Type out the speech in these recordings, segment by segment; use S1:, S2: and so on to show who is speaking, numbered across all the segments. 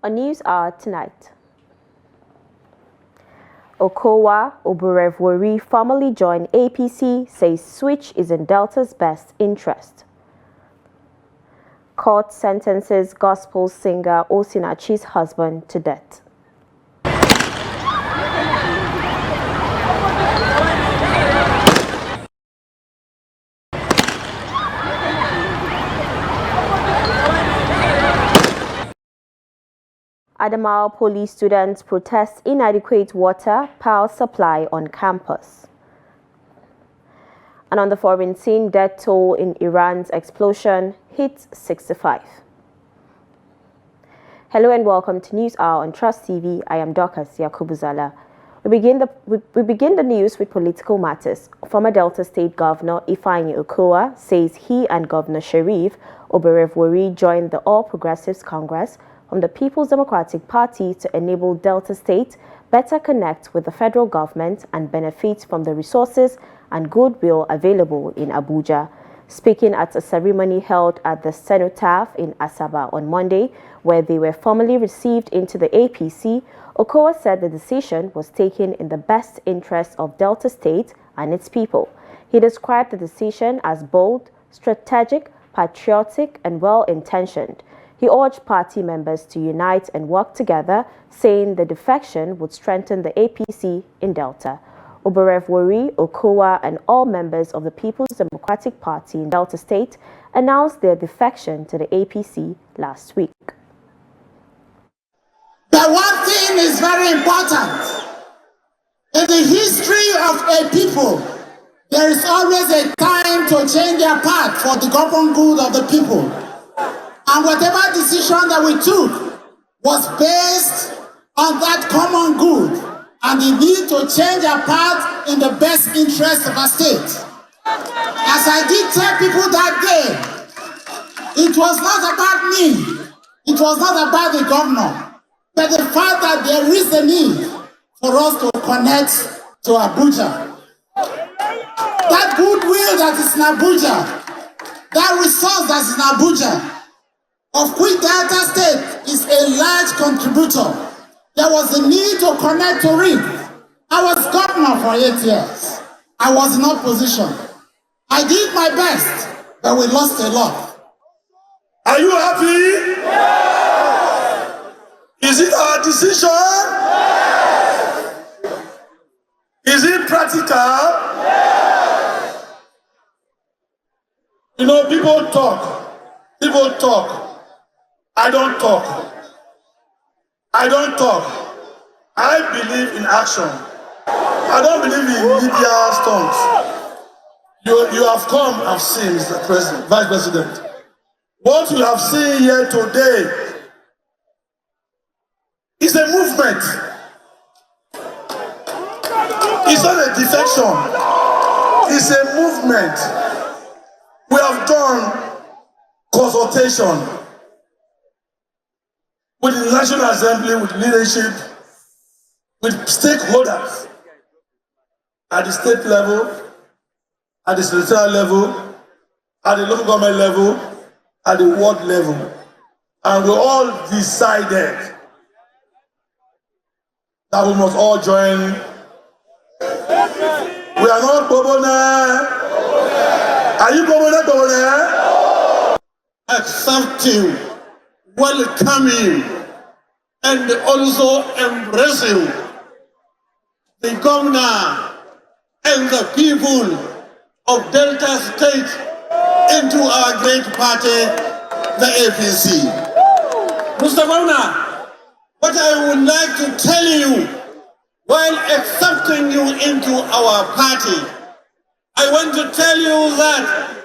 S1: On News Hour tonight. Okowa Oborevwori formally joined APC, says switch is in Delta's best interest. Court sentences gospel singer Osinachi's husband to death. Adamawa police students protest inadequate water power supply on campus. And on the foreign scene, death toll in Iran's explosion hits 65. Hello and welcome to News Hour on Trust TV. I am Dorcas Yakubuzala. We begin the news with political matters. Former Delta State Governor Ifeanyi Okowa says he and Governor Sheriff Oborevwori joined the All Progressives Congress from the People's Democratic Party to enable Delta State better connect with the federal government and benefit from the resources and goodwill available in Abuja. Speaking at a ceremony held at the Cenotaph in Asaba on Monday, where they were formally received into the APC, Okowa said the decision was taken in the best interest of Delta State and its people. He described the decision as bold, strategic, patriotic, and well-intentioned. He urged party members to unite and work together, saying the defection would strengthen the APC in Delta. Oborevwori, Okowa, and all members of the People's Democratic Party in Delta State announced their defection to the APC last week.
S2: The one thing is very important. In the history of a people, there is always a time to change their path for the common good of the people. And whatever decision that we took was based on that common good and the need to change our path in the best interest of our state. As I did tell people that day, it was not about me, it was not about the governor, but the fact that there is a need for us to connect to Abuja. That goodwill that is in Abuja, that resource that is in Abuja, of which Delta State is a large contributor. There was a need to connect to it. I was governor for 8 years. I was in opposition. I did my best, but we lost a lot.
S3: Are you happy? Yes. Is it our decision? Yes. Is it practical? Yes. You know, people talk. People talk. I don't talk. I don't talk. I believe in action. I don't believe in media stunts. You have come, I've seen, Mr. President, Vice President. What you have seen here today is a movement. It's not a defection. It's a movement. We have done consultation with the National Assembly, with leadership, with stakeholders at the state level, at the secretarial level, at the local government level, at the ward level. And we all decided that we must all join. We are not Bobona. Are you Bobona? Accepting, welcoming, and also embracing the governor and the people of Delta State into our great party, the APC. Mr. Governor, what I would like to tell you while accepting you into our party, I want to tell you that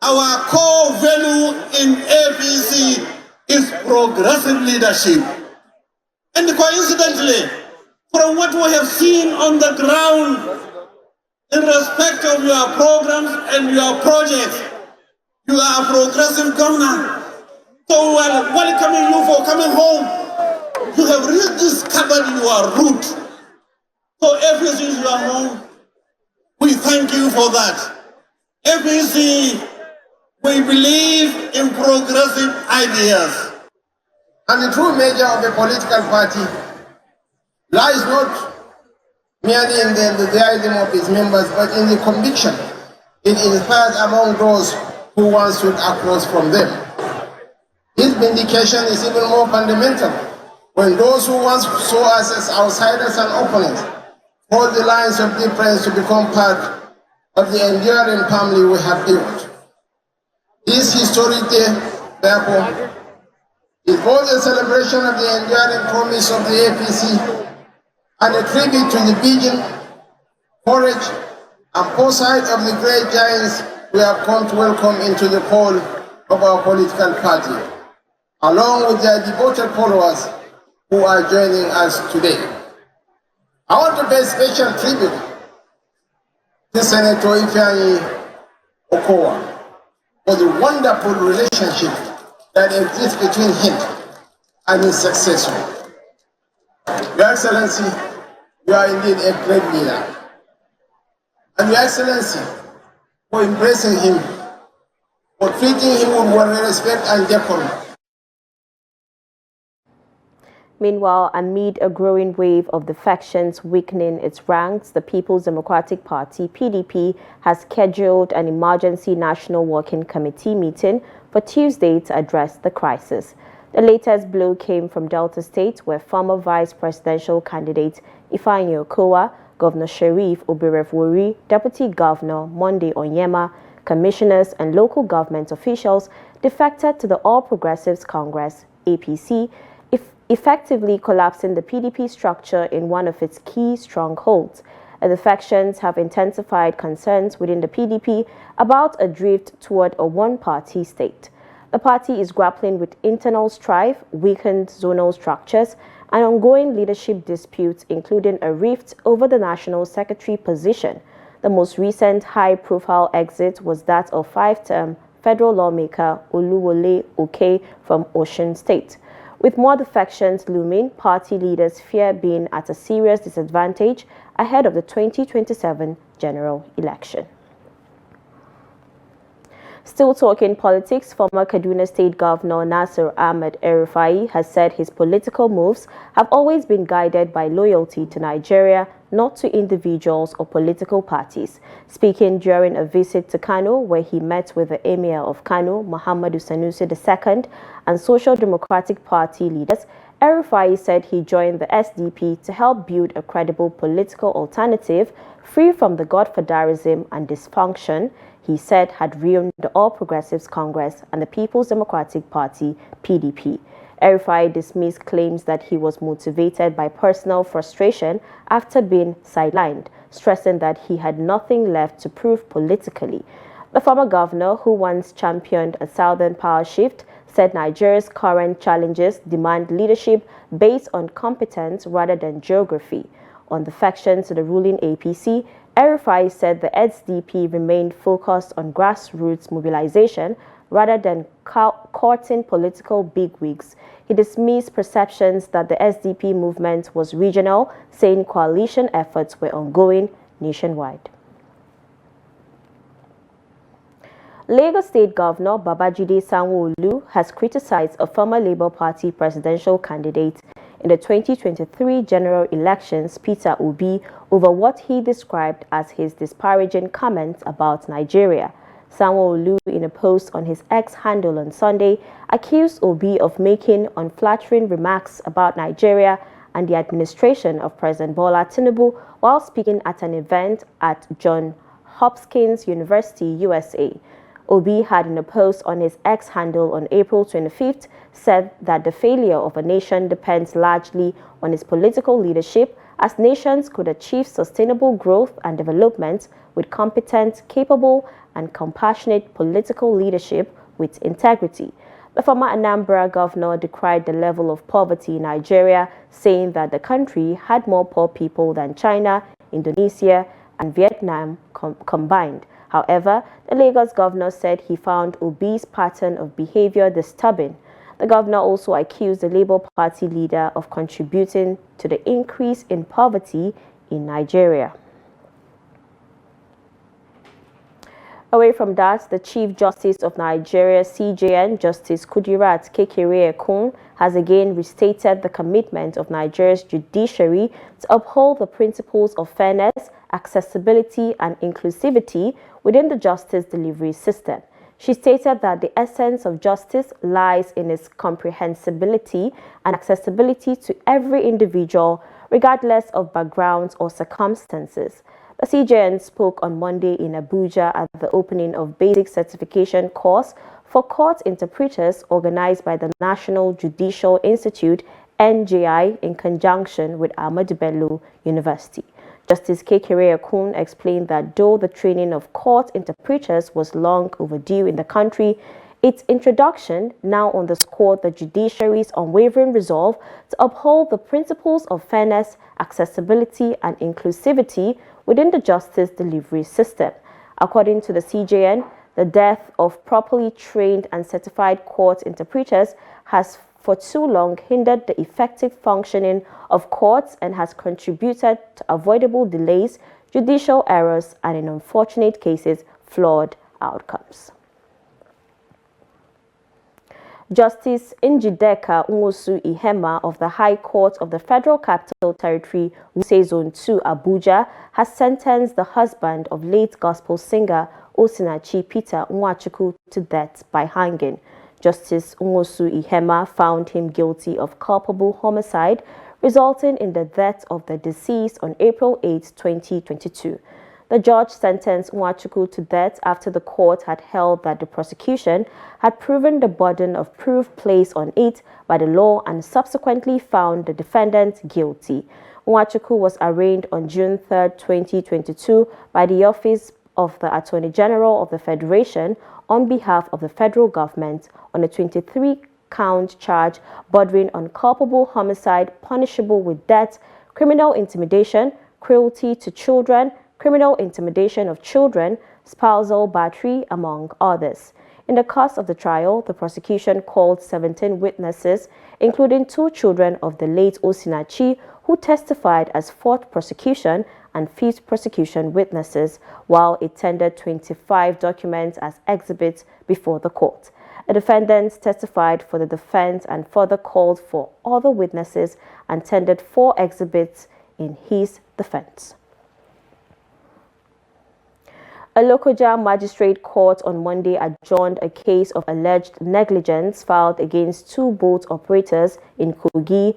S3: our core value in APC is progressive leadership. And coincidentally, from what we have seen on the ground in respect of your programs and your projects, you are a progressive governor. So while welcoming you for coming home, you have rediscovered your root. So APC, you are home. We thank you for that. APC, we believe in progressive ideas.
S4: And the true measure of a political party lies not merely in the enthusiasm of its members, but in the conviction it inspires among those who once stood across from them. This vindication is even more fundamental when those who once saw us as outsiders and opponents hold the lines of difference to become part of the enduring family we have built. This historic day, therefore, is both a celebration of the enduring promise of the APC and a tribute to the vision, courage, and foresight of the great giants we have come to welcome into the fold of our political party, along with their devoted followers who are joining us today. I want to pay special tribute to Senator Ifeanyi Okowa for the wonderful relationship that exists between him and his successor. Your Excellency, you are indeed a great leader. And Your Excellency, for embracing him, for treating him with respect and decorum.
S1: Meanwhile, amid a growing wave of defections weakening its ranks, the People's Democratic Party, PDP, has scheduled an emergency National Working Committee meeting for Tuesday to address the crisis. The latest blow came from Delta State, where former vice presidential candidate Ifeanyi Okowa, Governor Sheriff Oberevwori, Deputy Governor Monday Onyema, commissioners and local government officials defected to the All Progressives Congress, APC, effectively collapsing the PDP structure in one of its key strongholds. The defections have intensified concerns within the PDP about a drift toward a one-party state. The party is grappling with internal strife, weakened zonal structures, and ongoing leadership disputes, including a rift over the national secretary position. The most recent high-profile exit was that of five-term federal lawmaker Oluwole Oke from Osun State. With more defections looming, party leaders fear being at a serious disadvantage ahead of the 2027 general election. Still talking politics, former Kaduna State Governor Nasir Ahmed El-Rufai has said his political moves have always been guided by loyalty to Nigeria, not to individuals or political parties. Speaking during a visit to Kano, where he met with the Emir of Kano, Muhammadu Sanusi II, and Social Democratic Party leaders, El-Rufai said he joined the SDP to help build a credible political alternative free from the godfatherism and dysfunction he said had ruined the All Progressives Congress and the People's Democratic Party, PDP. El-Rufai dismissed claims that he was motivated by personal frustration after being sidelined, stressing that he had nothing left to prove politically. The former governor, who once championed a southern power shift, said Nigeria's current challenges demand leadership based on competence rather than geography. On the factions to the ruling APC, El-Rufai said the SDP remained focused on grassroots mobilization rather than courting political bigwigs. He dismissed perceptions that the SDP movement was regional, saying coalition efforts were ongoing nationwide. Lagos State Governor Babajide Sanwo-Olu has criticized a former Labour Party presidential candidate in the 2023 general elections, Peter Obi, over what he described as his disparaging comments about Nigeria. Sanwo-Olu, in a post on his X handle on Sunday, accused Obi of making unflattering remarks about Nigeria and the administration of President Bola Tinubu while speaking at an event at Johns Hopkins University, USA. Obi had, in a post on his X handle on April 25th, said that the failure of a nation depends largely on its political leadership, as nations could achieve sustainable growth and development with competent, capable, and compassionate political leadership with integrity. The former Anambra governor decried the level of poverty in Nigeria, saying that the country had more poor people than China, Indonesia, and Vietnam combined. However, the Lagos governor said he found Obi's pattern of behavior disturbing. The governor also accused the Labour Party leader of contributing to the increase in poverty in Nigeria. Away from that, the Chief Justice of Nigeria, CJN, Justice Kudirat Kekere-Ekun, has again restated the commitment of Nigeria's judiciary to uphold the principles of fairness, accessibility, and inclusivity within the justice delivery system. She stated that the essence of justice lies in its comprehensibility and accessibility to every individual, regardless of backgrounds or circumstances. The CJN spoke on Monday in Abuja at the opening of Basic Certification course for court interpreters organized by the National Judicial Institute, NJI, in conjunction with Ahmadu Bello University. Justice Kekere-Ekun explained that though the training of court interpreters was long overdue in the country, its introduction now underscored the judiciary's unwavering resolve to uphold the principles of fairness, accessibility, and inclusivity within the justice delivery system. According to the CJN, the dearth of properly trained and certified court interpreters has for too long hindered the effective functioning of courts and has contributed to avoidable delays, judicial errors, and in unfortunate cases, flawed outcomes. Justice Njideka Nwosu-Ihema of the High Court of the Federal Capital Territory, Wuse Zone 2, Abuja, has sentenced the husband of late gospel singer Osinachi Peter Nwachukwu to death by hanging. Justice Nwosu-Ihema found him guilty of culpable homicide, resulting in the death of the deceased on April 8, 2022. The judge sentenced Nwachukwu to death after the court had held that the prosecution had proven the burden of proof placed on it by the law and subsequently found the defendant guilty. Nwachukwu was arraigned on June 3, 2022 by the Office of the Attorney General of the Federation on behalf of the federal government on a 23-count charge bordering on culpable homicide punishable with death, criminal intimidation, cruelty to children, criminal intimidation of children, spousal battery, among others. In the course of the trial, the prosecution called 17 witnesses, including 2 children of the late Osinachi, who testified as 4th prosecution and 5th prosecution witnesses, while it tendered 25 documents as exhibits before the court. The defendants testified for the defense and further called for other witnesses and tendered 4 exhibits in his defense. A Lokoja magistrate court on Monday adjourned a case of alleged negligence filed against 2 boat operators in Kogi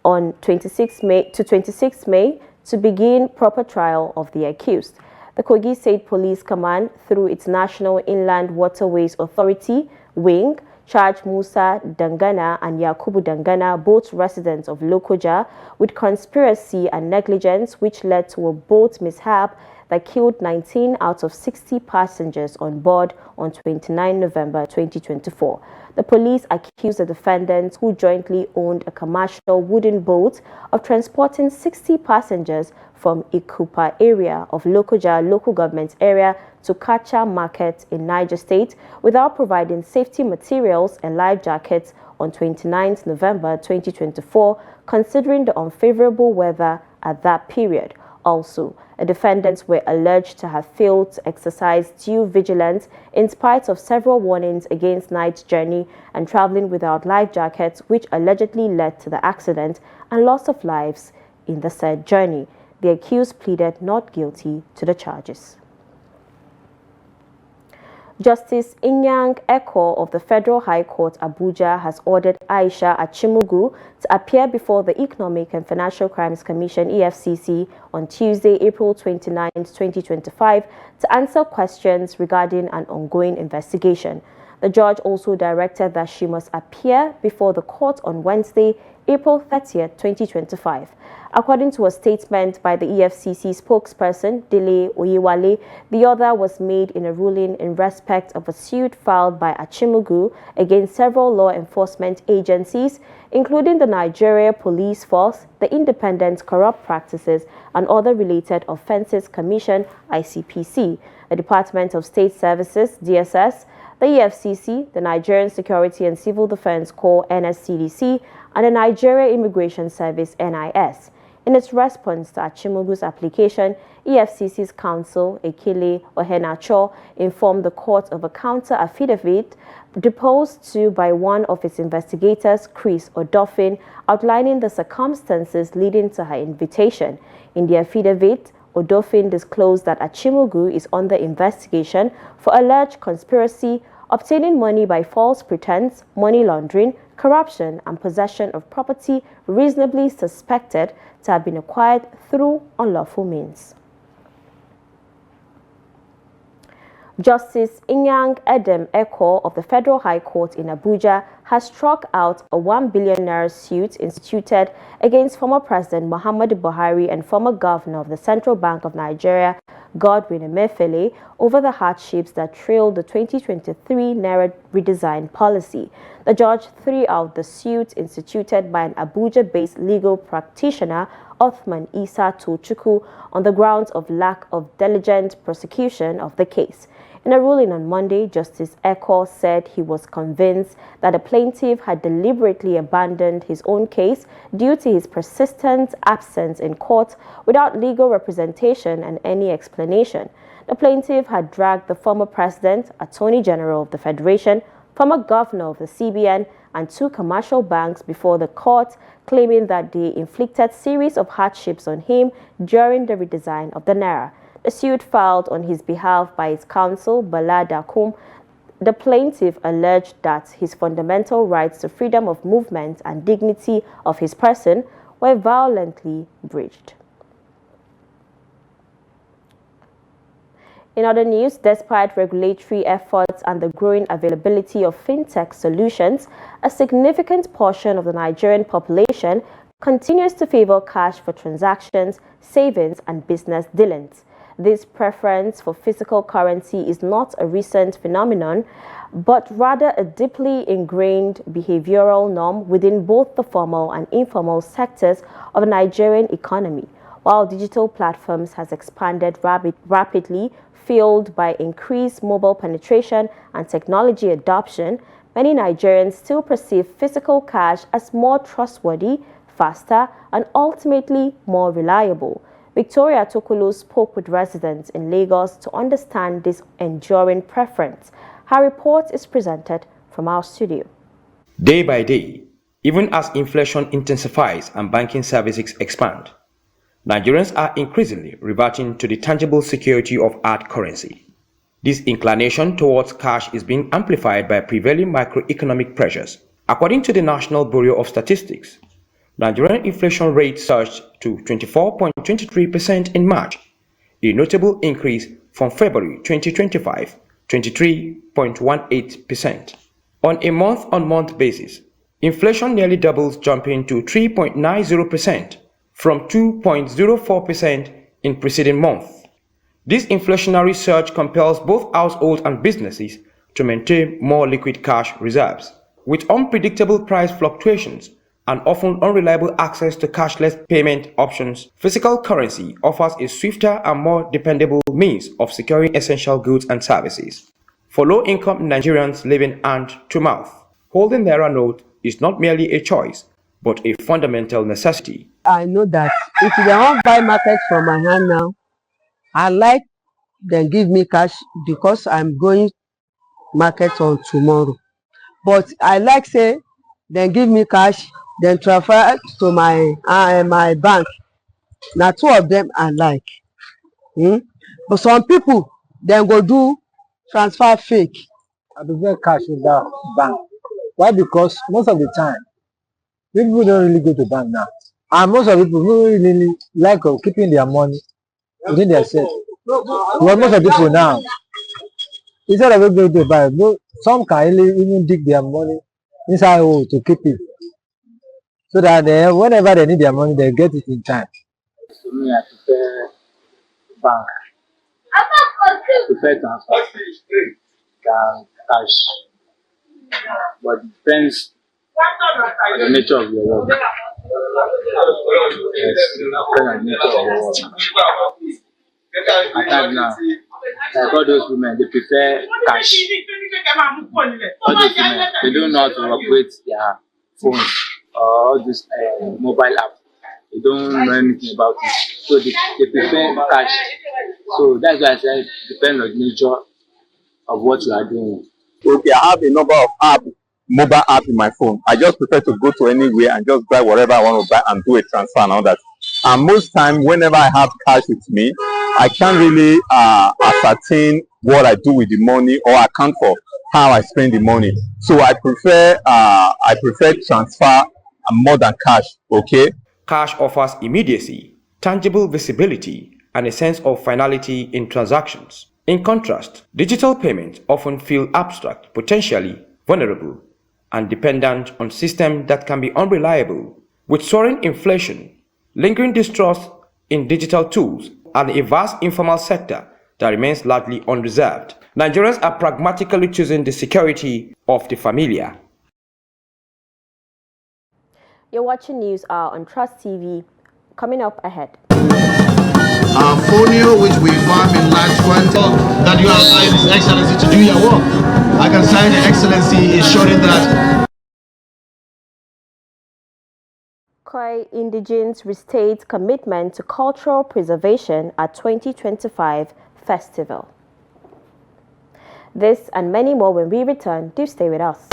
S1: on 26 May to begin proper trial of the accused. The Kogi State Police Command, through its National Inland Waterways Authority wing, charged Musa Dangana and Yakubu Dangana, both residents of Lokoja, with conspiracy and negligence, which led to a boat mishap that killed 19 out of 60 passengers on board on 29 November 2024. The police accused the defendants, who jointly owned a commercial wooden boat, of transporting 60 passengers from Ikupa area of Lokoja local government area to Kacha Market in Niger State without providing safety materials and life jackets on 29 November 2024, considering the unfavorable weather at that period. Also, the defendants were alleged to have failed to exercise due vigilance in spite of several warnings against night journey and traveling without life jackets, which allegedly led to the accident and loss of lives in the said journey. The accused pleaded not guilty to the charges. Justice N1bn of the Federal High Court, Abuja, has ordered Aisha Achimugu to appear before the Economic and Financial Crimes Commission, EFCC, on Tuesday, April 29, 2025, to answer questions regarding an ongoing investigation. The judge also directed that she must appear before the court on Wednesday, April 30, 2025. According to a statement by the EFCC spokesperson, Dele Oyewale, the order was made in a ruling in respect of a suit filed by Achimugu against several law enforcement agencies, including the Nigeria Police Force, the Independent Corrupt Practices and Other Related Offences Commission, ICPC, the Department of State Services, DSS, the EFCC, the Nigerian Security and Civil Defense Corps, NSCDC, and the Nigeria Immigration Service, NIS. In its response to Achimugu's application, EFCC's counsel, Ekele Ohenacho, informed the court of a counter-affidavit deposed to by one of its investigators, Chris Odofin, outlining the circumstances leading to her invitation. In the affidavit, Odofin disclosed that Achimugu is under investigation for alleged conspiracy, obtaining money by false pretense, money laundering, corruption, and possession of property reasonably suspected to have been acquired through unlawful means. Justice N1bn of the Federal High Court in Abuja has struck out a 1 billion naira suit instituted against former President Muhammadu Buhari and former Governor of the Central Bank of Nigeria, Godwin Emefiele, over the hardships that trailed the 2023 Naira redesign policy. The judge threw out the suit instituted by an Abuja-based legal practitioner, Othman Isa Tochukwu, on the grounds of lack of diligent prosecution of the case. In a ruling on Monday, Justice Eko said he was convinced that the plaintiff had deliberately abandoned his own case due to his persistent absence in court without legal representation and any explanation. The plaintiff had dragged the former president, Attorney General of the Federation, former governor of the CBN, and 2 commercial banks before the court, claiming that they inflicted series of hardships on him during the redesign of the Naira. The suit filed on his behalf by his counsel, Bala Dakum, the plaintiff alleged that his fundamental rights to freedom of movement and dignity of his person were violently breached. In other news, despite regulatory efforts and the growing availability of fintech solutions, a significant portion of the Nigerian population continues to favor cash for transactions, savings, and business dealings. This preference for physical currency is not a recent phenomenon, but rather a deeply ingrained behavioral norm within both the formal and informal sectors of the Nigerian economy. While digital platforms has expanded rapidly, fueled by increased mobile penetration and technology adoption, many Nigerians still perceive physical cash as more trustworthy, faster, and ultimately more reliable. Victoria Tokolo spoke with residents in Lagos to understand this enduring preference. Her report is presented from our studio.
S5: Day by day, even as inflation intensifies and banking services expand, Nigerians are increasingly reverting to the tangible security of hard currency. This inclination towards cash is being amplified by prevailing macroeconomic pressures. According to the National Bureau of Statistics, Nigerian inflation rate surged to 24.23% in March, a notable increase from February 2025, 23.18%. On a month-on-month basis, inflation nearly doubles, jumping to 3.90% from 2.04% in preceding month. This inflationary surge compels both households and businesses to maintain more liquid cash reserves. With unpredictable price fluctuations and often unreliable access to cashless payment options, physical currency offers a swifter and more dependable means of securing essential goods and services. For low-income Nigerians living hand-to-mouth, holding Naira note is not merely a choice, but a fundamental necessity.
S6: I know that if they won't buy market from my hand now, I like them give me cash because I'm going market on tomorrow. But I like say then give me cash, then transfer to my bank. Now 2 of them I like. But some people then go do transfer fake.
S7: I prefer cash in the bank. Why? Because most of the time, people don't really go to bank now. And most of the people don't really like keeping their money within themselves. Because most of the people now, instead of going to buy, some can even dig their money inside hole to keep it. So that whenever they need their money, they get it in time. To me, I prefer bank. I prefer transfer than cash. But it depends on the nature of your work. Yes, depends on the nature of your work. At times now, like all those women, they prefer cash. All those women, they don't know how to operate their phones or all these mobile apps. They
S8: they don't know anything about it. So they prefer cash. So that's why I said depend on the nature of what you are doing.
S9: Okay, I have a number of mobile apps in my phone. I just prefer to go to anywhere and just buy whatever I want to buy and do a transfer and all that. And most time, whenever I have cash with me, I can't really ascertain what I do with the money or account for how I spend the money. So I prefer transfer more than cash. Okay.
S5: Cash offers immediacy, tangible visibility, and a sense of finality in transactions. In contrast, digital payments often feel abstract, potentially vulnerable, and dependent on systems that can be unreliable. With soaring inflation, lingering distrust in digital tools, and a vast informal sector that remains largely unreserved, Nigerians are pragmatically choosing the security of the familiar.
S1: You're watching News Hour on Trust TV. Coming up ahead.
S10: Folio, which we farm in large quantity, that you have signed His Excellency to do your work. I can sign Your Excellency ensuring that
S1: Koi Indigenes restate commitment to cultural preservation at 2025 festival. This and many more when we return. Do stay with us.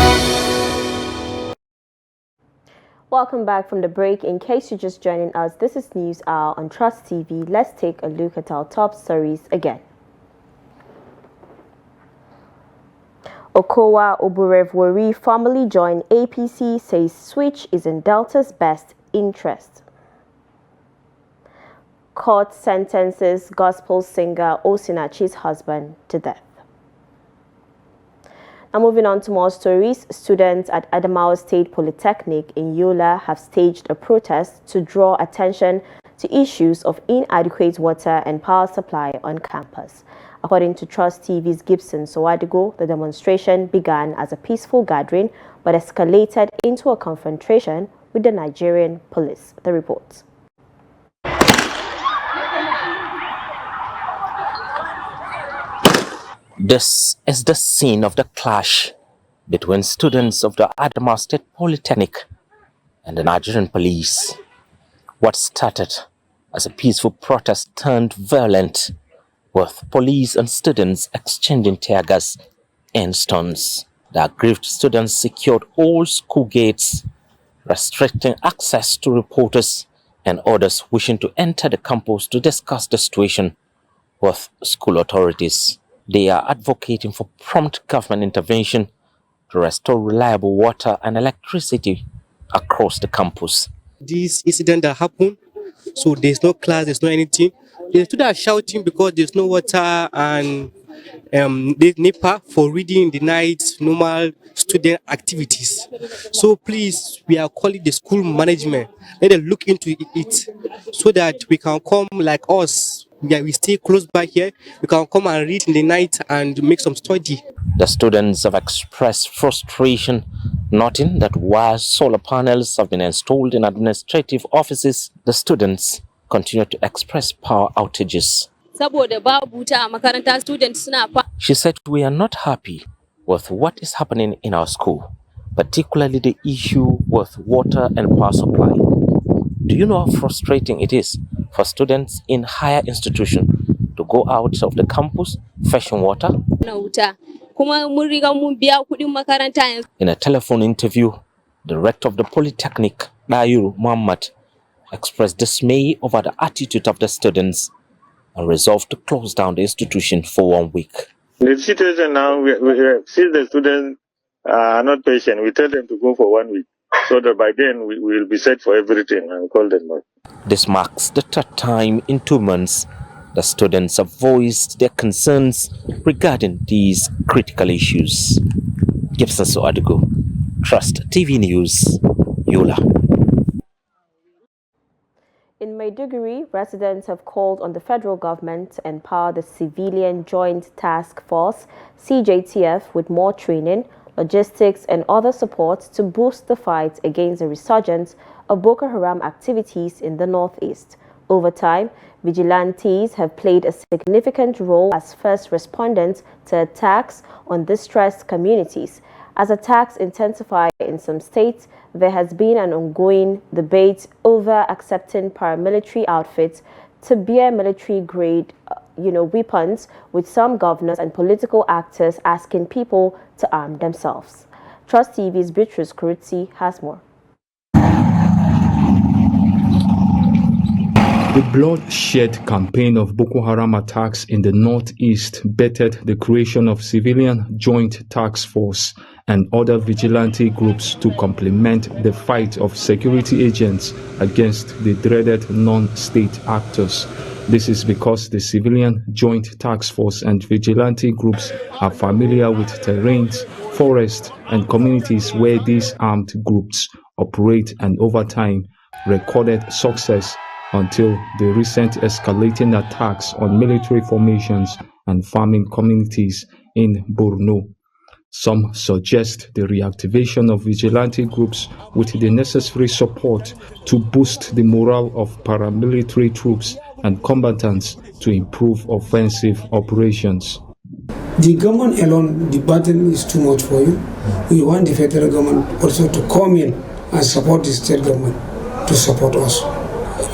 S1: Welcome back from the break. In case you're just joining us, this is News Hour on Trust TV. Let's take a look at our top stories again. Okowa Oburevwori formally joined APC, says switch is in Delta's best interest. Court sentences gospel singer Osinachi's husband to death. Now moving on to more stories, students at Adamawa State Polytechnic in Yola have staged a protest to draw attention to issues of inadequate water and power supply on campus. According to Trust TV's Gibson Sowadigo, the demonstration began as a peaceful gathering but escalated into a confrontation with the Nigerian police. The report.
S11: This is the scene of the clash between students of the Adamawa State Polytechnic and the Nigerian police. What started as a peaceful protest turned violent, with police and students exchanging tear gas and stones. The aggrieved students secured all school gates, restricting access to reporters and others wishing to enter the campus to discuss the situation with school authorities. They are advocating for prompt government intervention to restore reliable water and electricity across the campus.
S12: This incident that happened, so there's no class, there's no anything. The students are shouting because there's no water and there's NEPA for reading in the night, normal student activities. So please, we are calling the school management, let them look into it so that we can come like us. We stay close by here, we can come and read in the night and make some study.
S11: The students have expressed frustration, noting that while solar panels have been installed in administrative offices, the students continue to express power outages. She said, "We are not happy with what is happening in our school, particularly the issue with water and power supply. Do you know how frustrating it is for students in higher institutions to go out of the campus fetching water?" In a telephone interview, the rector of the Polytechnic, N1bn, expressed dismay over the attitude of the students and resolved to close down the institution for 1 week.
S13: The situation now, since the students are not patient, we tell them to go for 1 week, so that by then we will be set for everything and call them back.
S11: This marks the third time in 2 months the students have voiced their concerns regarding these critical issues. Gibson Soadigo, Trust TV News, Yola.
S1: In Maiduguri, residents have called on the federal government to empower the Civilian Joint Task Force, CJTF, with more training, logistics and other support to boost the fight against the resurgence of Boko Haram activities in the northeast. Over time, vigilantes have played a significant role as first responders to attacks on distressed communities. As attacks intensify in some states, there has been an ongoing debate over accepting paramilitary outfits to bear military-grade weapons, with some governors and political actors asking people to arm themselves. Trust TV's Beatrice Kurutsi has more.
S14: The bloodshed campaign of Boko Haram attacks in the northeast bettered the creation of civilian joint task force and other vigilante groups to complement the fight of security agents against the dreaded non-state actors. This is because the civilian joint task force and vigilante groups are familiar with terrains, forests, and communities where these armed groups operate, and over time recorded success until the recent escalating attacks on military formations and farming communities in Borno. Some suggest the reactivation of vigilante groups with the necessary support to boost the morale of paramilitary troops and combatants to improve offensive operations.
S15: The government alone, the burden is too much for you. We want the federal government also to come in and support the state government to support us.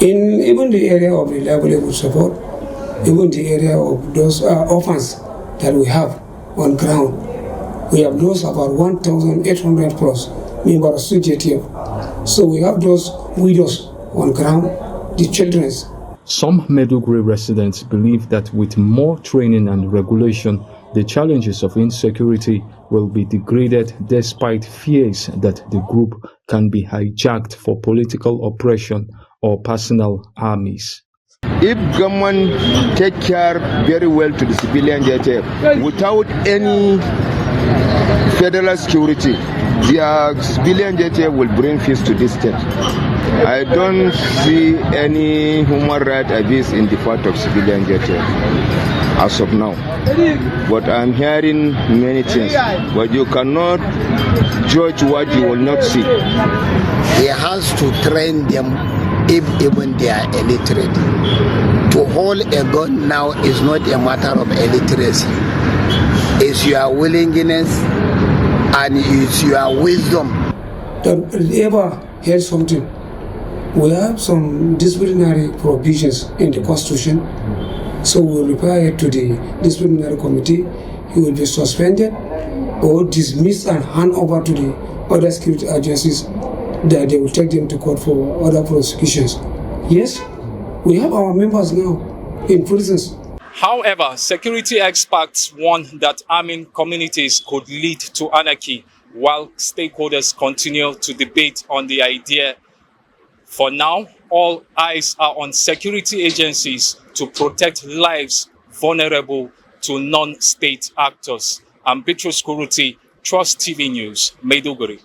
S15: In even the area of the livelihood support, even the area of those orphans that we have on ground, we have those about 1,800 plus members of CJTF. So we have those widows on ground, the children.
S14: Some Maiduguri residents believe that with more training and regulation, the challenges of insecurity will be degraded, despite fears that the group can be hijacked for political oppression or personal armies.
S16: If government take care very well to the civilian JTF without any federal security, the civilian JTF will bring peace to this state. I don't see any human rights abuse in the part of civilian JTF as of now. But I'm hearing many things, but you cannot judge what you will not see.
S17: He has to train them if even they are illiterate. To hold a gun now is not a matter of illiteracy. It's your willingness and it's your wisdom.
S15: Don't ever hear something. We have some disciplinary provisions in the Constitution, so we will refer it to the disciplinary committee. He will be suspended or dismissed and hand over to the other security agencies that they will take them to court for other prosecutions. Yes, we have our members now in prisons.
S18: However, security experts warn that arming communities could lead to anarchy, while stakeholders continue to debate on the idea. For now, all eyes are on security agencies to protect lives vulnerable to non-state actors. I'm Beatrice Kurutsi, Trust TV News, Maiduguri.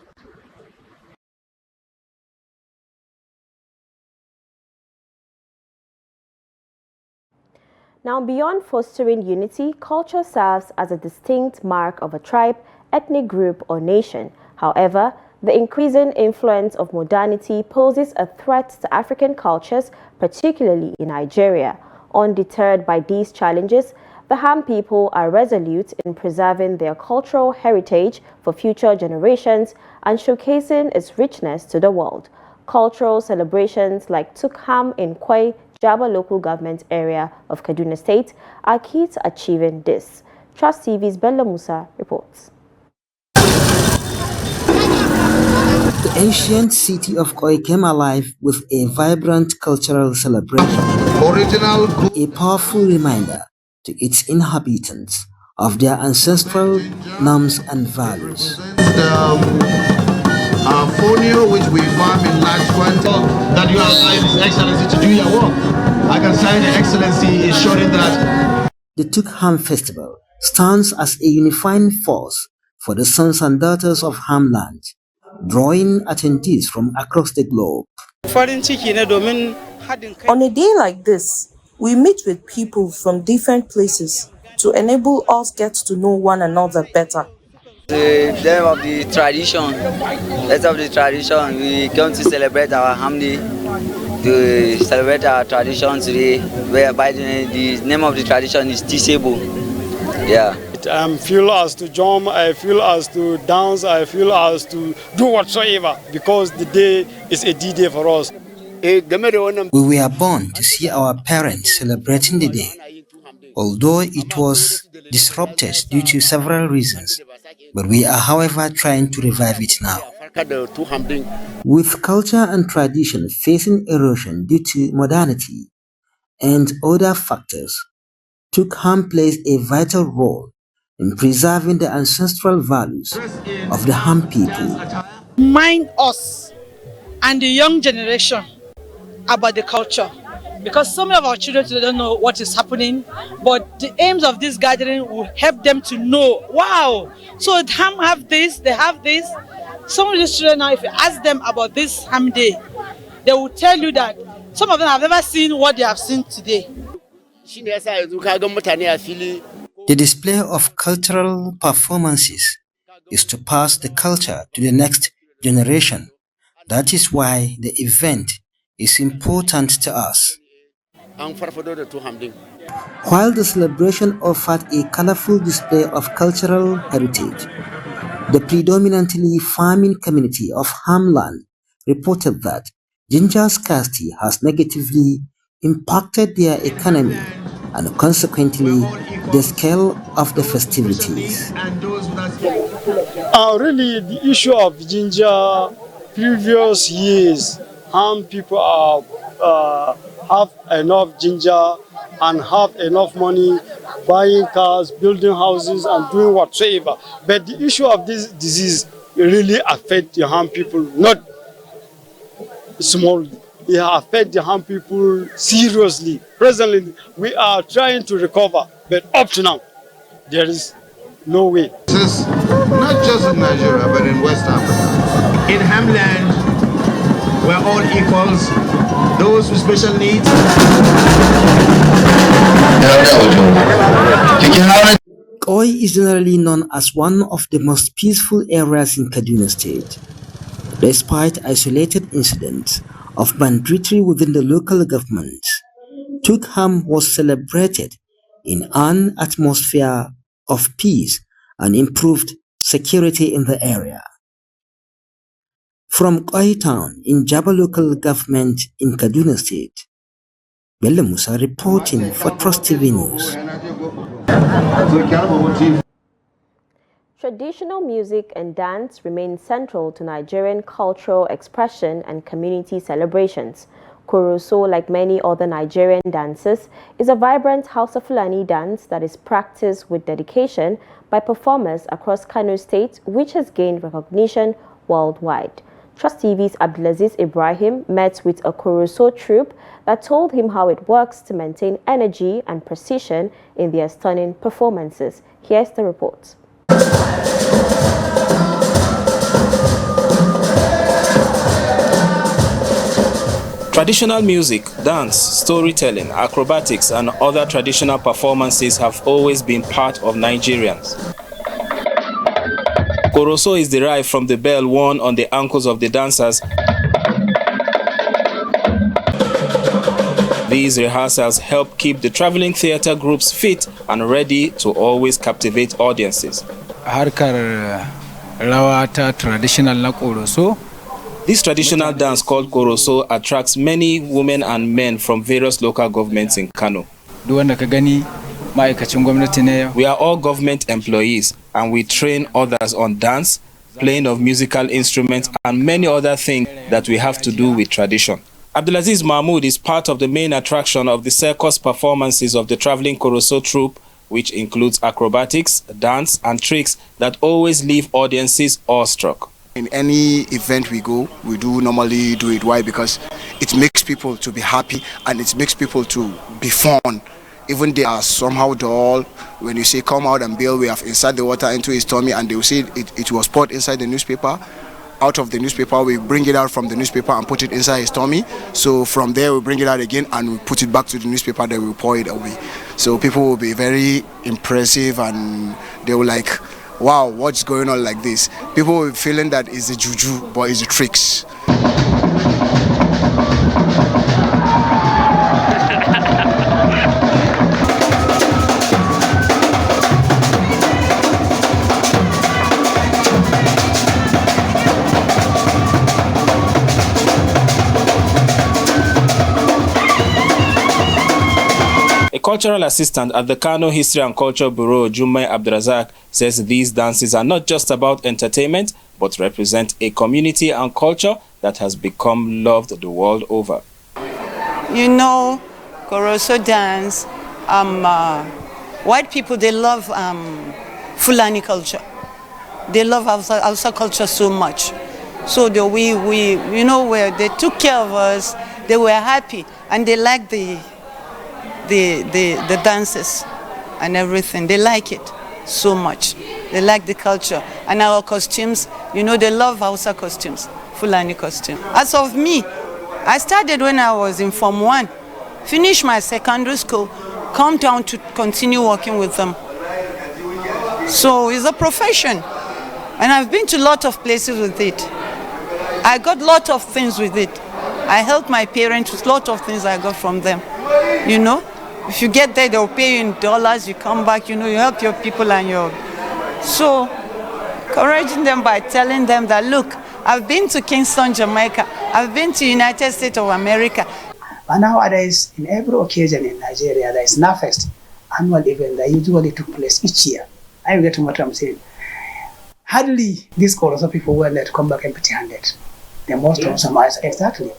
S1: Now, beyond fostering unity, culture serves as a distinct mark of a tribe, ethnic group, or nation. However, the increasing influence of modernity poses a threat to African cultures, particularly in Nigeria. Undeterred by these challenges, the Han people are resolute in preserving their cultural heritage for future generations and showcasing its richness to the world. Cultural celebrations like Tukham in Kwai Jaba local government area of Kaduna State are key to achieving this. Trust TV's Bella Musa reports.
S19: The ancient city of Koi came alive with a vibrant cultural celebration, a powerful reminder to its inhabitants of their ancestral norms and values.
S10: Fonio, which we farm in large quantity, that you allow His Excellency to do your work. I can sign the Excellency ensuring that
S19: the Tukham Festival stands as a unifying force for the sons and daughters of Hamland, drawing attendees from across the globe.
S20: On a day like this, we meet with people from different places to enable us get to know one another better.
S21: The day of the tradition, we come to celebrate our Hamdi, to celebrate our tradition today, whereby the name of the tradition is Tisebo. Yeah.
S2: feel as to jump, I feel as to dance, I feel as to do whatsoever, because the day is a D-Day for us.
S19: We were born to see our parents celebrating the day, although it was disrupted due to several reasons. But we are, however, trying to revive it now. With culture and tradition facing erosion due to modernity and other factors, Tukham plays a vital role in preserving the ancestral values of the Ham people.
S22: Remind us and the young generation about the culture, because some of our children today don't know what is happening, but the aims of this gathering will help them to know, wow, so Ham have this, they have this. Some of these children now, if you ask them about this Ham Day, they will tell you that some of them have never seen what they have seen today.
S19: The display of cultural performances is to pass the culture to the next generation. That is why the event is important to us. While the celebration offered a colorful display of cultural heritage, the predominantly farming community of Hamland reported that ginger scarcity has negatively impacted their economy and consequently the scale of the festivities.
S2: Really, the issue of ginger, previous years, Ham people have enough ginger and have enough money buying cars, building houses and doing whatsoever. But the issue of this disease really affects the Ham people, not smallly. It affects the Ham people seriously. Presently, we are trying to recover, but up to now, there is no way.
S10: This is not just in Nigeria, but in West Africa. In Hamland, we're all equals. Those with special needs.
S19: Koi is generally known as one of the most peaceful areas in Kaduna State. Despite isolated incidents of banditry within the local government, Tukham was celebrated in an atmosphere of peace and improved security in the area. From Koi town in Jaba local government in Kaduna State, Bello Musa reporting for Trust TV News.
S1: Traditional music and dance remain central to Nigerian cultural expression and community celebrations. Koroso, like many other Nigerian dances, is a vibrant House of Fulani dance that is practiced with dedication by performers across Kano State, which has gained recognition worldwide. Trust TV's Abdulaziz Ibrahim met with a Koroso troupe that told him how it works to maintain energy and precision in their stunning performances. Here's the report.
S23: Traditional music, dance, storytelling, acrobatics, and other traditional performances have always been part of Nigerians. Koroso is derived from the bell worn on the ankles of the dancers. These rehearsals help keep the traveling theatre groups fit and ready to always captivate audiences. This traditional dance called Koroso attracts many women and men from various local governments in Kano. We are all government employees and we train others on dance, playing of musical instruments and many other things that we have to do with tradition. Abdulaziz Mahmoud is part of the main attraction of the circus performances of the traveling Koroso troupe, which includes acrobatics, dance and tricks that always leave audiences awestruck.
S24: In any event we go, we do normally do it. Why? Because it makes people to be happy and it makes people to be fun. Even they are somehow dull. When you say come out and bail, we have inside the water into his tummy and they will say it was poured inside the newspaper. Out of the newspaper, we bring it out from the newspaper and put it inside his tummy. So from there, we bring it out again and we put it back to the newspaper, then we pour it away. So people will be very impressive and they will like, wow, what's going on like this? People will be feeling that it's a juju, but it's a tricks.
S23: cultural assistant at the Kano History and Culture Bureau, Jummai Abdurazak, says these dances are not just about entertainment, but represent a community and culture that has become loved the world over.
S3: You know, Koroso dance, white people, they love Fulani culture. They love Hausa culture so much. So you know, where they took care of us, they were happy, and they liked the dances and everything. They like it so much. They like the culture. And our costumes, you know, they love Hausa costumes, Fulani costume. As of me, I started when I was in Form 1, finished my secondary school, come down to continue working with them. So it's a profession. And I've been to a lot of places with it. I got a lot of things with it. I helped my parents with a lot of things I got from them. You know, if you get there, they'll pay you in dollars, you come back, you know, you help your people and your... So, encouraging them by telling them that, look, I've been to Kingston, Jamaica. I've been to United States of America.
S4: But nowadays, in every occasion in Nigeria, there is NAFEST, annual event that usually took place each year. I get what I'm saying. Hardly these Koroso people were let come back empty-handed. The most of some eyes, exactly.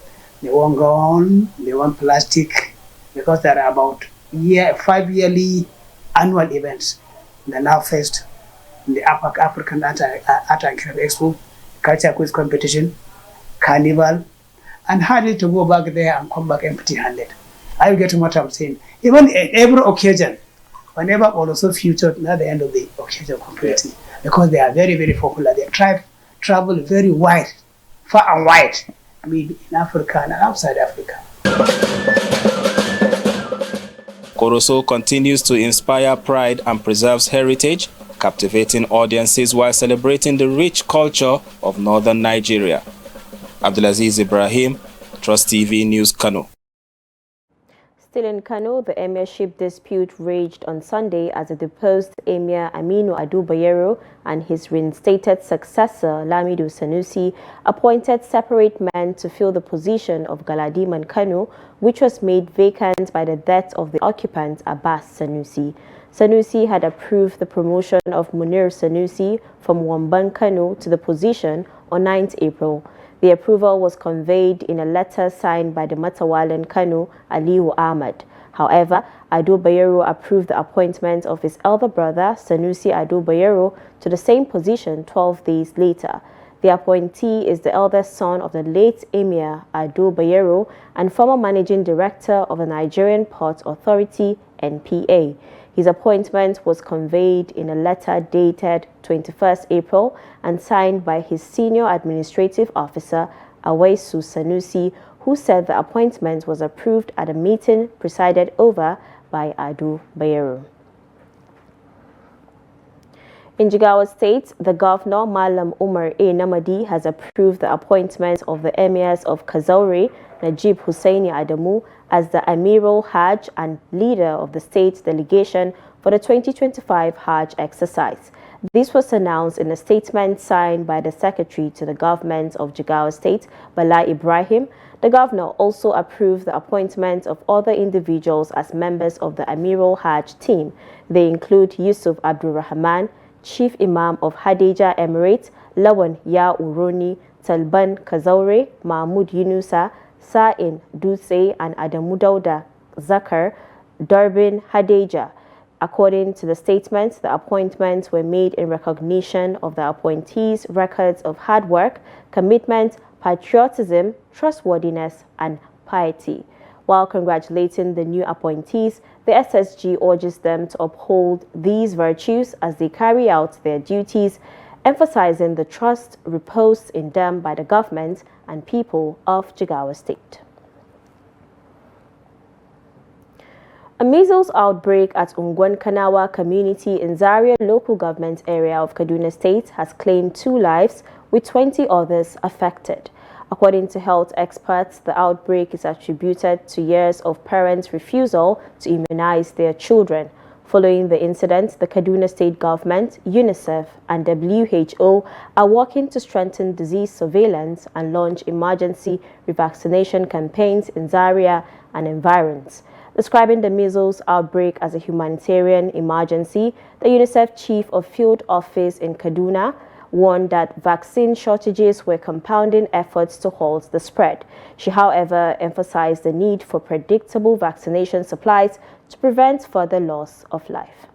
S4: They want gun, they want plastic, because there are about 5 yearly annual events. The NAFEST, the African Art and Craft Expo, Culture Quiz Competition, Carnival, and hardly to go back there and come back empty-handed. I get what I'm saying. Even at every occasion, whenever also featured at the end of the occasion completely, because they are very, very popular. They travel very wide, far and wide, maybe in Africa and outside Africa.
S23: Koroso continues to inspire pride and preserves heritage, captivating audiences while celebrating the rich culture of northern Nigeria. Abdulaziz Ibrahim, Trust TV News, Kano.
S1: Still in Kano, the emirship dispute raged on Sunday as the deposed Emir Aminu Ado Bayero and his reinstated successor Lamido Sanusi appointed separate men to fill the position of Galadiman Kano, which was made vacant by the death of the occupant Abbas Sanusi. Sanusi had approved the promotion of Munir Sanusi from N1bn Kano to the position on 9th April. The approval was conveyed in a letter signed by the Matawalan Kano, Aliyu Ahmad. However, Ado Bayero approved the appointment of his elder brother, Sanusi Ado Bayero, to the same position 12 days later. The appointee is the eldest son of the late Emir Ado Bayero and former managing director of the Nigerian Ports Authority, NPA. His appointment was conveyed in a letter dated 21st April and signed by his senior administrative officer, Awaisu Sanusi, who said the appointment was approved at a meeting presided over by Ado Bayero. In Jigawa State, the governor, Malam Umar A. Namadi, has approved the appointment of the emirs of Kazauri, Najib Hussaini Adamu, as the Amiral Hajj and leader of the state delegation for the 2025 Hajj exercise. This was announced in a statement signed by the secretary to the government of Jigawa State, Bala Ibrahim. The governor also approved the appointment of other individuals as members of the Amiral Hajj team. They include Yusuf Abdurrahman, Chief Imam of Hadija Emirate, Lawan Ya Uroni, Talban Kazaure, Mahmoud Yunusa, Sa'in Dutse, and Adamu Dauda Zakar, Durbin Hadija. According to the statement, the appointments were made in recognition of the appointees' records of hard work, commitment, patriotism, trustworthiness, and piety. While congratulating the new appointees, the SSG urges them to uphold these virtues as they carry out their duties, emphasizing the trust reposed in them by the government and people of Jigawa State. A measles outbreak at Ungwan Kanawa community in Zaria local government area of Kaduna State has claimed 2 lives with 20 others affected. According to health experts, the outbreak is attributed to years of parents' refusal to immunize their children. Following the incident, the Kaduna State government, UNICEF, and WHO are working to strengthen disease surveillance and launch emergency revaccination campaigns in Zaria and environs. Describing the measles outbreak as a humanitarian emergency, the UNICEF Chief of Field Office in Kaduna warned that vaccine shortages were compounding efforts to halt the spread. She, however, emphasized the need for predictable vaccination supplies to prevent further loss of life.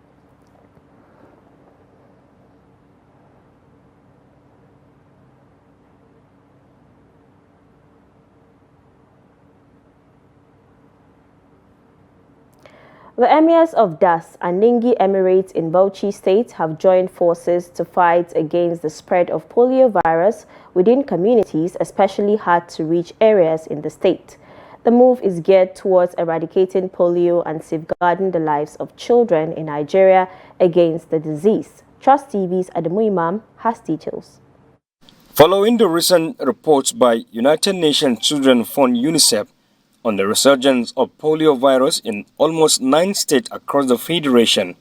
S1: The emirs of Das and Ningi Emirates in Bauchi State have joined forces to fight against the spread of poliovirus within communities, especially hard-to-reach areas in the state. The move is geared towards eradicating polio and safeguarding the lives of children in Nigeria against the disease. Trust TV's Adamu Imam has details.
S6: Following the recent reports by United Nations Children Fund UNICEF on the resurgence of poliovirus in almost 9 states across the Federation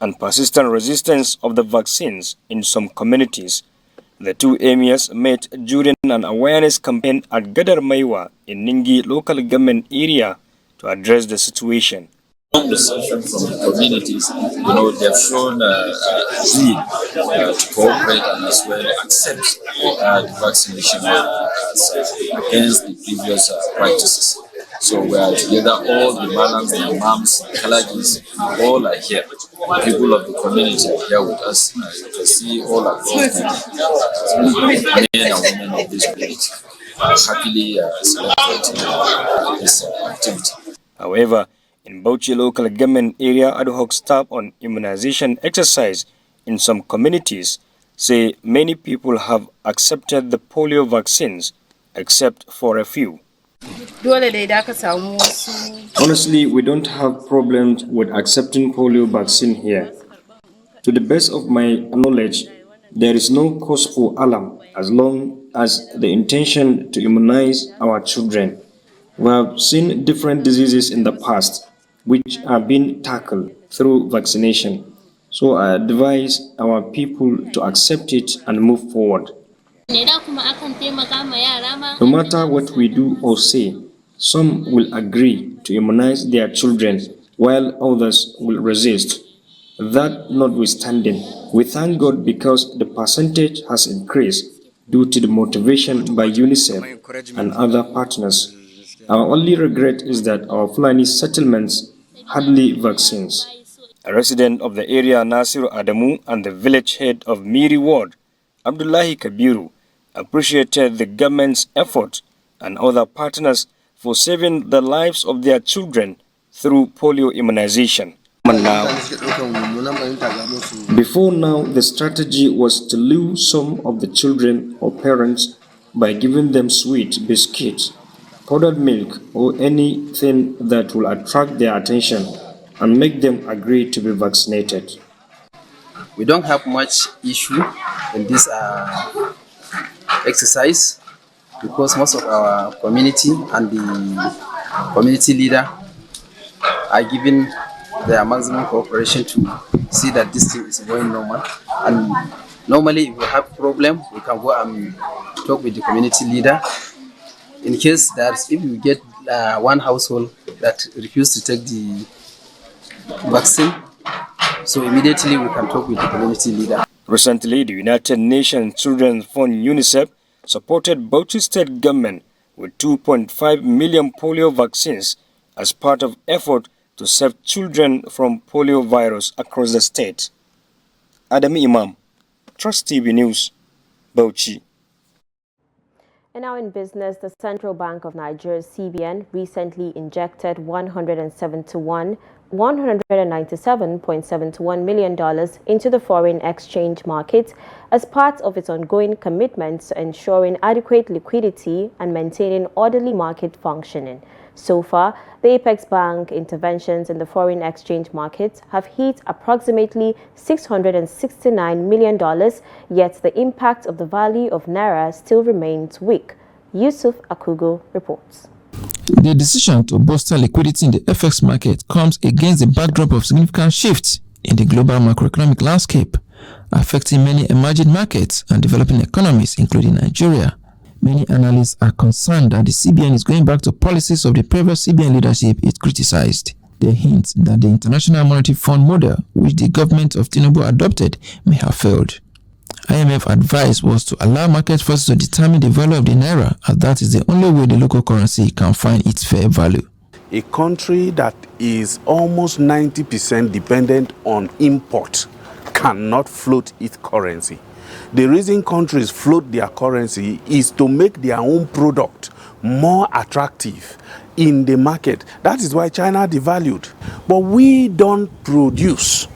S6: and persistent resistance of the vaccines in some communities, the two emirs met during an awareness campaign at Gadar Maiwa in Ningi local government area to address the situation.
S7: Reception from the communities, they've shown zeal to cooperate and as well accept the vaccination against the previous practices. So we are together, all the malams, the imams, the kalajis, all are here. The people of the community are here with us. You can see all across the men and women of this community happily celebrating this activity.
S6: However, in Bauchi local government area, ad hoc staff on immunization exercise in some communities say many people have accepted the polio vaccines except for a few. Honestly, we don't have problems with accepting polio vaccine here. To the best of my knowledge, there is no cause for alarm as long as the intention to immunize our children. We have seen different diseases in the past which are being tackled through vaccination. So I advise our people to accept it and move forward. No matter what we do or say, some will agree to immunize their children while others will resist. That notwithstanding, we thank God because the percentage has increased due to the motivation by UNICEF and other partners. Our only regret is that our Fulani settlements hardly vaccines. A resident of the area, Nasiru Adamu, and the village head of Miri Ward, Abdullahi Kabiru, appreciated the government's effort and other partners for saving the lives of their children through polio immunization. Before now, the strategy was to lure some of the children or parents by giving them sweet biscuits, powdered milk, or anything that will attract their attention and make them agree to be vaccinated.
S8: We don't have much issue in this exercise because most of our community and the community leader are giving their maximum cooperation to see that this thing is going normal. And normally if we have problem, we can go and talk with the community leader. In case that if you get one household that refuse to take the vaccine, so immediately we can talk with the community leader.
S6: Recently, the United Nations Children's Fund UNICEF supported Bauchi State government with 2.5 million polio vaccines as part of effort to save children from polio virus across the state. Adam Imam, Trust TV News, Bauchi.
S1: And now in business, the Central Bank of Nigeria, CBN, recently injected $197.71 million into the foreign exchange market as part of its ongoing commitment to ensuring adequate liquidity and maintaining orderly market functioning. So far, the Apex Bank interventions in the foreign exchange market have hit approximately $669 million, yet the impact of the value of Naira still remains weak. Yusuf Akugo reports.
S9: The decision to bolster liquidity in the FX market comes against the backdrop of significant shifts in the global macroeconomic landscape, affecting many emerging markets and developing economies, including Nigeria. Many analysts are concerned that the CBN is going back to policies of the previous CBN leadership it criticized. They hint that the International Monetary Fund model, which the government of Tinubu adopted, may have failed. IMF advice was to allow market forces to determine the value of the naira, as that is the only way the local currency can find its fair value.
S5: A country that is almost 90% dependent on import cannot float its currency. The reason countries float their currency is to make their own product more attractive in the market. That is why China devalued. But we don't produce.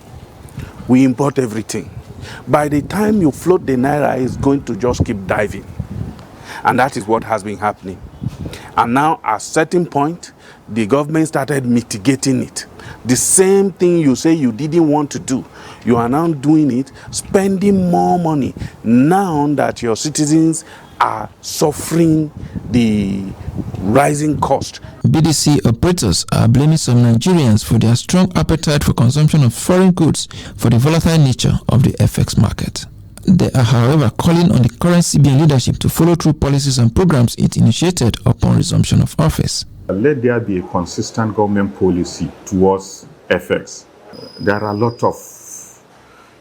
S5: We import everything. By the time you float the naira, it's going to just keep diving. And that is what has been happening. And now at a certain point, the government started mitigating it. The same thing you say you didn't want to do, you are now doing it, spending more money now that your citizens are suffering the rising cost.
S9: BDC operators are blaming some Nigerians for their strong appetite for consumption of foreign goods for the volatile nature of the FX market. They are, however, calling on the current CBN leadership to follow through policies and programs it initiated upon resumption of office.
S11: Let there be a consistent government policy towards FX. There are a lot of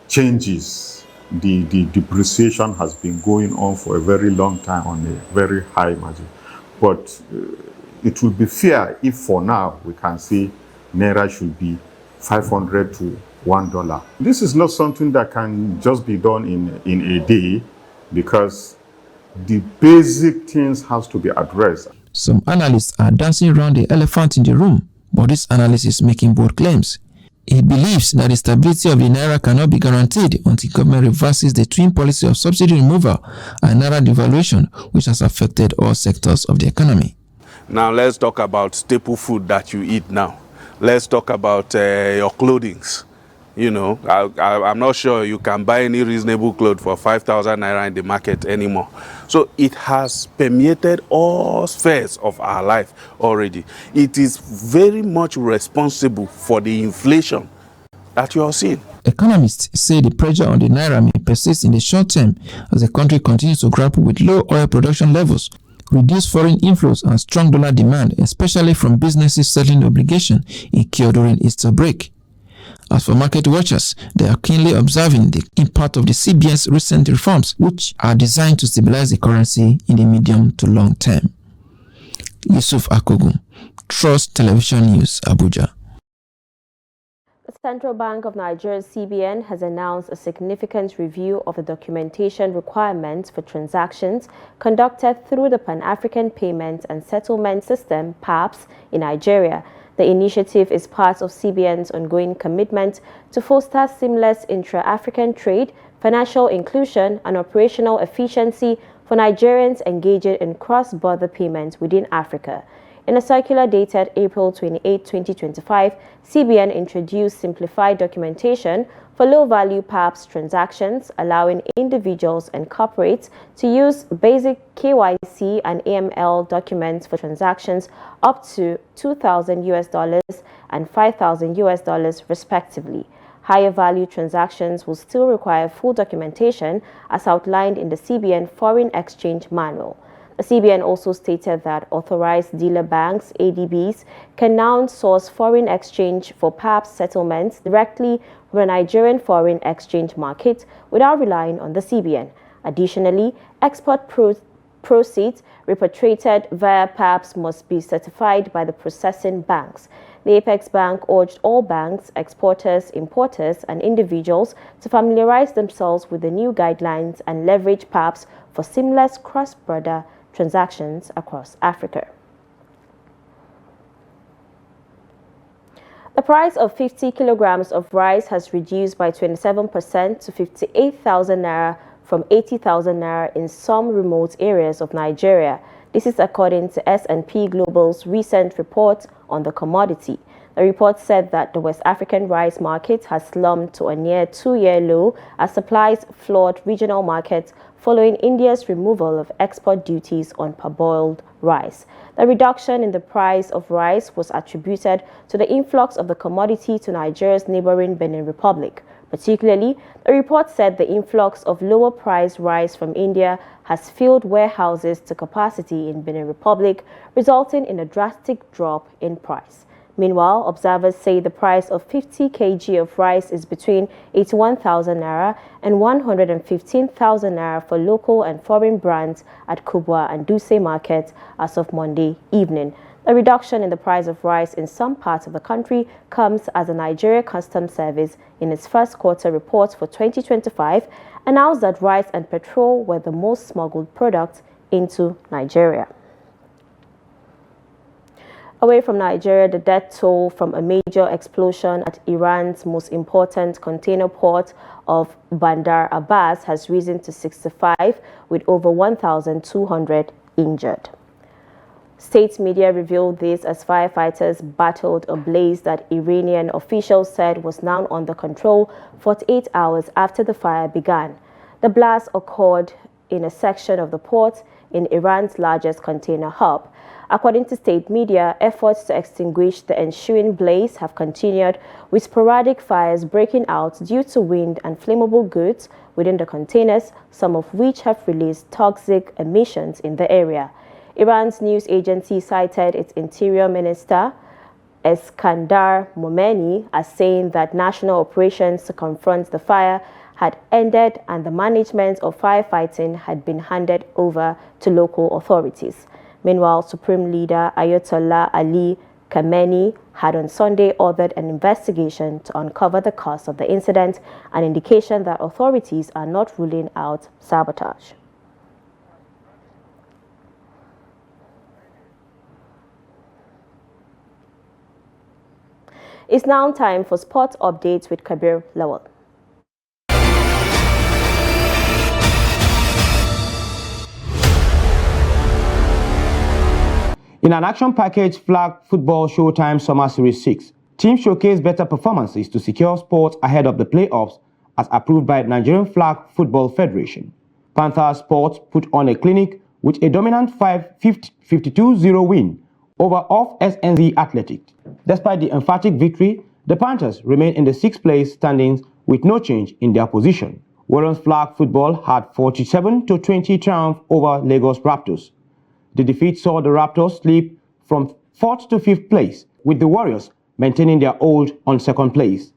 S11: changes. The depreciation has been going on for a very long time on a very high margin. But it will be fair if for now we can say Naira should be 500 to $1. This is not something that can just be done in a day, because the basic things has to be addressed.
S9: Some analysts are dancing around the elephant in the room, but this analyst is making bold claims. He believes that the stability of the Naira cannot be guaranteed until government reverses the twin policy of subsidy removal and Naira devaluation, which has affected all sectors of the economy.
S5: Now let's talk about staple food that you eat now. Let's talk about your clothing. You know, I'm not sure you can buy any reasonable clothes for 5,000 naira in the market anymore. So it has permeated all spheres of our life already. It is very much responsible for the inflation that you are seeing.
S9: Economists say the pressure on the naira may persist in the short term as the country continues to grapple with low oil production levels, reduced foreign inflows, and strong dollar demand, especially from businesses settling obligation incurred during Easter break. As for market watchers, they are keenly observing the impact of the CBN's recent reforms, which are designed to stabilize the currency in the medium to long term. Yusuf Akogun, Trust Television News, Abuja.
S1: The Central Bank of Nigeria's CBN has announced a significant review of the documentation requirements for transactions conducted through the Pan-African Payment and Settlement System, PAPS, in Nigeria. The initiative is part of CBN's ongoing commitment to foster seamless intra-African trade, financial inclusion, and operational efficiency for Nigerians engaging in cross-border payments within Africa. In a circular dated April 28, 2025, CBN introduced simplified documentation for low-value PAPS transactions, allowing individuals and corporates to use basic KYC and AML documents for transactions up to $2,000 and $5,000 respectively. Higher value transactions will still require full documentation as outlined in the CBN Foreign Exchange Manual. The CBN also stated that authorized dealer banks, ADBs, can now source foreign exchange for PAPS settlements directly from the Nigerian foreign exchange market without relying on the CBN. Additionally, export proceeds repatriated via PAPS must be certified by the processing banks. The Apex Bank urged all banks, exporters, importers, and individuals to familiarize themselves with the new guidelines and leverage PAPS for seamless cross-border transactions across Africa. The price of 50 kilograms of rice has reduced by 27% to 58,000 naira from 80,000 naira in some remote areas of Nigeria. This is according to S&P Global's recent report on the commodity. The report said that the West African rice market has slumped to a near two-year low as supplies flood regional markets following India's removal of export duties on parboiled rice. The reduction in the price of rice was attributed to the influx of the commodity to Nigeria's neighboring Benin Republic. Particularly, the report said the influx of lower-priced rice from India has filled warehouses to capacity in Benin Republic, resulting in a drastic drop in price. Meanwhile, observers say the price of 50 kg of rice is between 81,000 naira and 115,000 naira for local and foreign brands at Kubwa and Duse markets as of Monday evening. A reduction in the price of rice in some parts of the country comes as the Nigeria Customs Service, in its first quarter report for 2025, announced that rice and petrol were the most smuggled products into Nigeria. Away from Nigeria, the death toll from a major explosion at Iran's most important container port of Bandar Abbas has risen to 65, with over 1,200 injured. State media revealed this as firefighters battled a blaze that Iranian officials said was now under control 48 hours after the fire began. The blast occurred in a section of the port in Iran's largest container hub. According to state media, efforts to extinguish the ensuing blaze have continued, with sporadic fires breaking out due to wind and flammable goods within the containers, some of which have released toxic emissions in the area. Iran's news agency cited its interior minister, Eskandar Momeni, as saying that national operations to confront the fire had ended and the management of firefighting had been handed over to local authorities. Meanwhile, Supreme Leader Ayatollah Ali Khamenei had on Sunday ordered an investigation to uncover the cause of the incident, an indication that authorities are not ruling out sabotage. It's now time for sports updates with Kabir Lawal.
S12: In an action-packaged flag football Showtime Summer Series 6, teams showcase better performances to secure spots ahead of the playoffs as approved by Nigerian Flag Football Federation. Panther Sports put on a clinic with a dominant 52-0 win over off SNZ Athletics. Despite the emphatic victory, the Panthers remain in the 6th place standings with no change in their position. Warriors Flag Football had 47-20 triumph over Lagos Raptors. The defeat saw the Raptors slip from 4th to 5th place, with the Warriors maintaining their hold on 2nd place.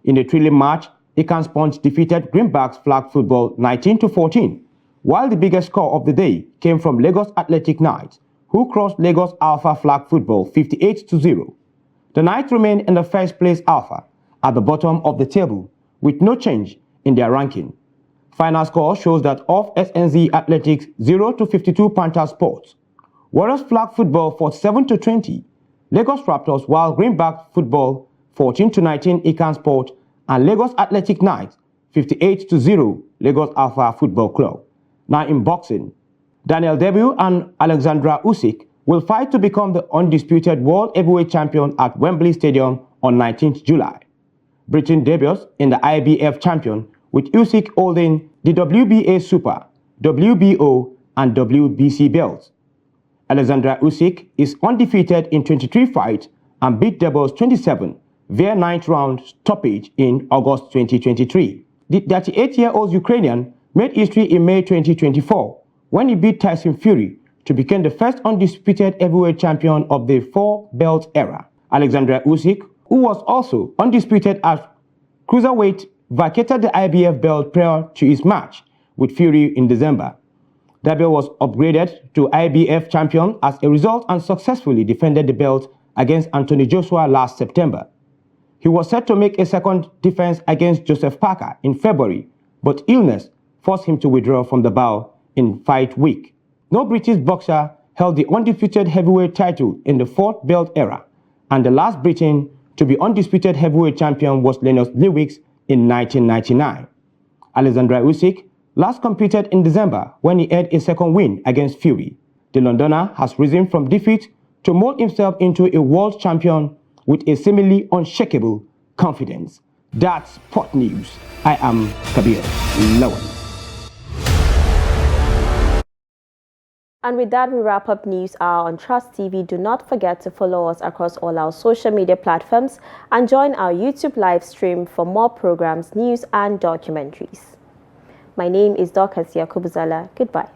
S12: In the thrilling match, Ekan Sponge defeated Greenbacks Flag Football 19-14, while the biggest score of the day came from Lagos Athletic Knights, who crossed Lagos Alpha Flag Football 58-0. The Knights remain in the 1st place Alpha, at the bottom of the table, with no change in their ranking. Final score shows that off SNZ Athletics 0-52 Panther Sports. Warriors Flag Football 47-20. Lagos Raptors, while Greenback Football 14-19 Ekan Sport, and Lagos Athletic Knights 58-0 Lagos Alpha Football Club. Now in boxing, Daniel Debu and Alexandra Usyk will fight to become the undisputed world heavyweight champion at Wembley Stadium on 19th July. Britain debuts in the IBF champion, with Usyk holding the WBA Super, WBO, and WBC belts. Alexandra Usyk is undefeated in 23 fights and beat Debu's 27 via 9th round stoppage in August 2023. The 38-year-old Ukrainian made history in May 2024 when he beat Tyson Fury to become the first undisputed heavyweight champion of the 4-belt era. Alexandra Usyk, who was also undisputed at cruiserweight, vacated the IBF belt prior to his match with Fury in December. Debu was upgraded to IBF champion as a result and successfully defended the belt against Anthony Joshua last September. He was set to make a second defense against Joseph Parker in February, but illness forced him to withdraw from the bout in fight week. No British boxer held the undefeated heavyweight title in the 4th belt era, and the last Briton to be undisputed heavyweight champion was Lennox Lewis in 1999. Alexandra Usyk last competed in December when he had a second win against Fury. The Londoner has risen from defeat to mold himself into a world champion with a seemingly unshakable confidence. That's Sport News. I am Kabir Lawal.
S1: And with that, we wrap up News Hour on Trust TV. Do not forget to follow us across all our social media platforms and join our YouTube live stream for more programs, news, and documentaries. My name is Dorcas Yakubuzala. Goodbye.